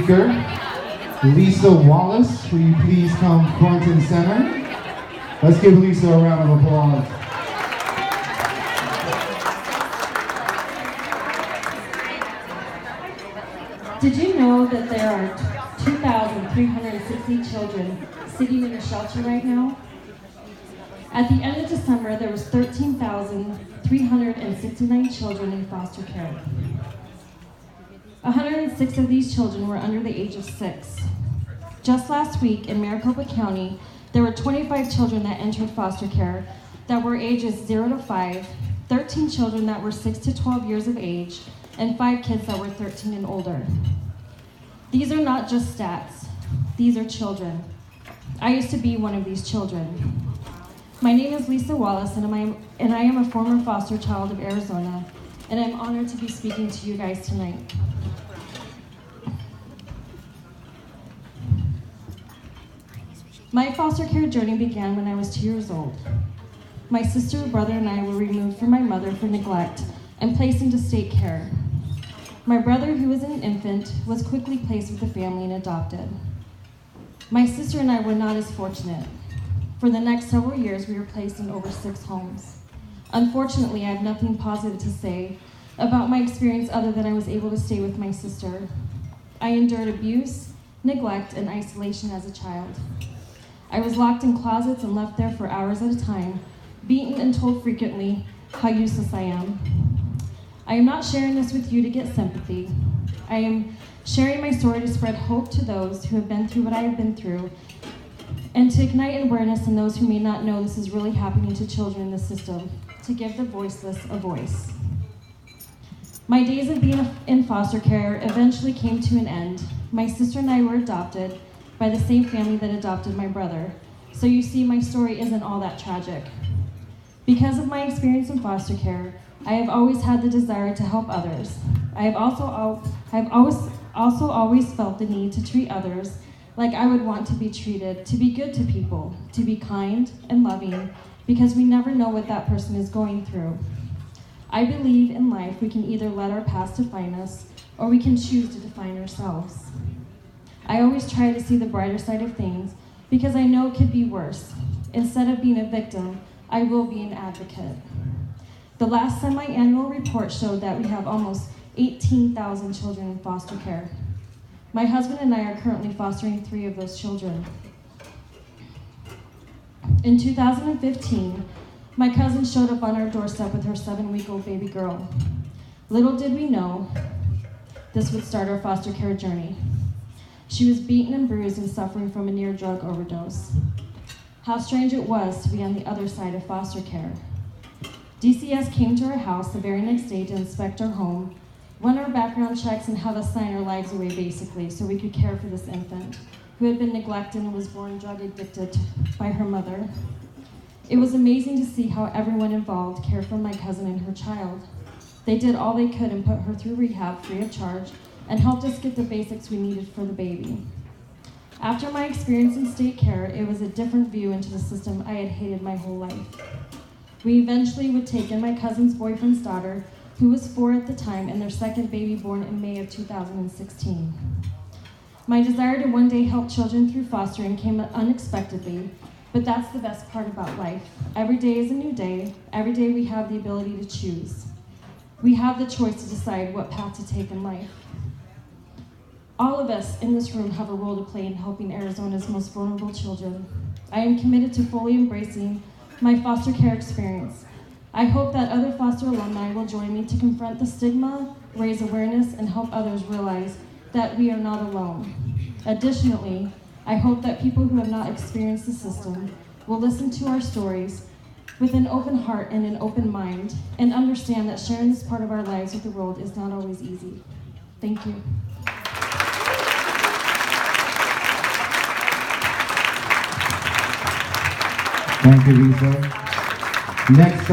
speaker, Lisa Wallace. Will you please come front and center? Let's give Lisa a round of applause. Did you know that there are 2,360 children sitting in a shelter right now? At the end of December, there was 13,369 children in foster care. 106 of these children were under the age of 6. Just last week in Maricopa County, there were 25 children that entered foster care that were ages 0 to 5, 13 children that were 6 to 12 years of age, and 5 kids that were 13 and older. These are not just stats, these are children. I used to be one of these children. My name is Lisa Wallace, and I am a former foster child of Arizona, and I'm honored to be speaking to you guys tonight. My foster care journey began when I was 2 years old. My sister, brother, and I were removed from my mother for neglect and placed into state care. My brother, who was an infant, was quickly placed with the family and adopted. My sister and I were not as fortunate. For the next several years, we were placed in over 6 homes. Unfortunately, I have nothing positive to say about my experience other than I was able to stay with my sister. I endured abuse, neglect, and isolation as a child. I was locked in closets and left there for hours at a time, beaten and told frequently how useless I am. I am not sharing this with you to get sympathy. I am sharing my story to spread hope to those who have been through what I have been through, and to ignite awareness in those who may not know this is really happening to children in the system, to give the voiceless a voice. My days of being in foster care eventually came to an end. My sister and I were adopted by the same family that adopted my brother. So you see, my story isn't all that tragic. Because of my experience in foster care, I have always had the desire to help others. I have also always felt the need to treat others like I would want to be treated, to be good to people, to be kind and loving, because we never know what that person is going through. I believe in life we can either let our past define us, or we can choose to define ourselves. I always try to see the brighter side of things, because I know it could be worse. Instead of being a victim, I will be an advocate. The last semi-annual report showed that we have almost 18,000 children in foster care. My husband and I are currently fostering 3 of those children. In 2015, my cousin showed up on our doorstep with her 7-week-old baby girl. Little did we know this would start our foster care journey. She was beaten and bruised and suffering from a near drug overdose. How strange it was to be on the other side of foster care. DCS came to our house the very next day to inspect our home, run our background checks, and have us sign our lives away basically so we could care for this infant who had been neglected and was born drug addicted by her mother. It was amazing to see how everyone involved cared for my cousin and her child. They did all they could and put her through rehab free of charge and helped us get the basics we needed for the baby. After my experience in state care, it was a different view into the system I had hated my whole life. We eventually would take in my cousin's boyfriend's daughter, who was 4 at the time, and their second baby born in May of 2016. My desire to one day help children through fostering came unexpectedly, but that's the best part about life. Every day is a new day. Every day we have the ability to choose. We have the choice to decide what path to take in life. All of us in this room have a role to play in helping Arizona's most vulnerable children. I am committed to fully embracing my foster care experience. I hope that other foster alumni will join me to confront the stigma, raise awareness, and help others realize that we are not alone. Additionally, I hope that people who have not experienced the system will listen to our stories with an open heart and an open mind, and understand that sharing this part of our lives with the world is not always easy. Thank you. Thank you, Lisa. Next,